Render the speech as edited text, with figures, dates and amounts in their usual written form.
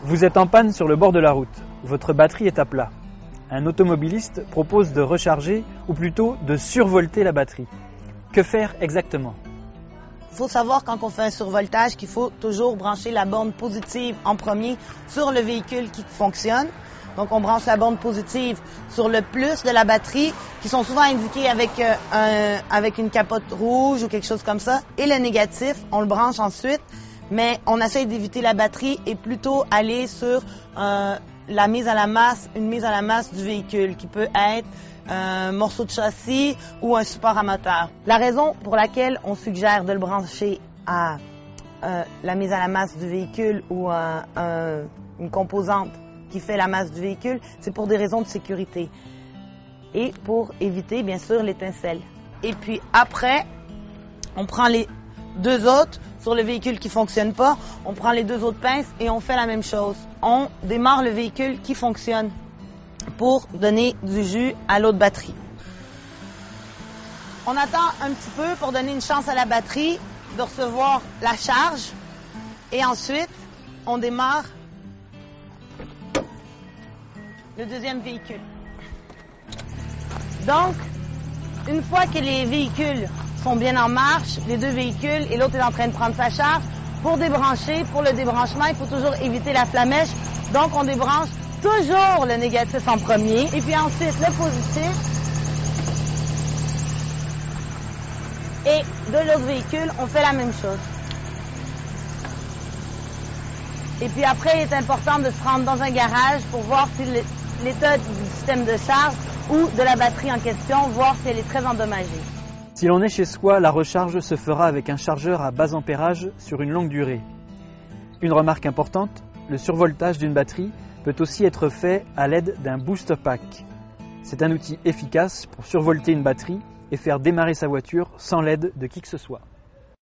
Vous êtes en panne sur le bord de la route. Votre batterie est à plat. Un automobiliste propose de recharger, ou plutôt de survolter la batterie. Que faire exactement? Il faut savoir quand on fait un survoltage qu'il faut toujours brancher la borne positive en premier sur le véhicule qui fonctionne. Donc on branche la borne positive sur le plus de la batterie, qui sont souvent indiqués avec une capote rouge ou quelque chose comme ça. Et le négatif, on le branche ensuite, mais on essaie d'éviter la batterie et plutôt aller sur une mise à la masse du véhicule, qui peut être un morceau de châssis ou un support à moteur. La raison pour laquelle on suggère de le brancher à la mise à la masse du véhicule ou une composante qui fait la masse du véhicule, c'est pour des raisons de sécurité et pour éviter bien sûr l'étincelle. Et puis après, on prend les deux autres sur le véhicule qui ne fonctionne pas, on prend les deux autres pinces et on fait la même chose. On démarre le véhicule qui fonctionne pour donner du jus à l'autre batterie. On attend un petit peu pour donner une chance à la batterie de recevoir la charge et ensuite on démarre le deuxième véhicule. Donc, une fois que les véhicules sont bien en marche, les deux véhicules, et l'autre est en train de prendre sa charge, pour le débranchement, il faut toujours éviter la flamèche. Donc, on débranche toujours le négatif en premier, et puis ensuite le positif. Et de l'autre véhicule, on fait la même chose. Et puis après, il est important de se rendre dans un garage pour voir si l'état du système de charge ou de la batterie en question, voir si elle est très endommagée. Si l'on est chez soi, la recharge se fera avec un chargeur à bas ampérage sur une longue durée. Une remarque importante, le survoltage d'une batterie peut aussi être fait à l'aide d'un booster pack. C'est un outil efficace pour survolter une batterie et faire démarrer sa voiture sans l'aide de qui que ce soit.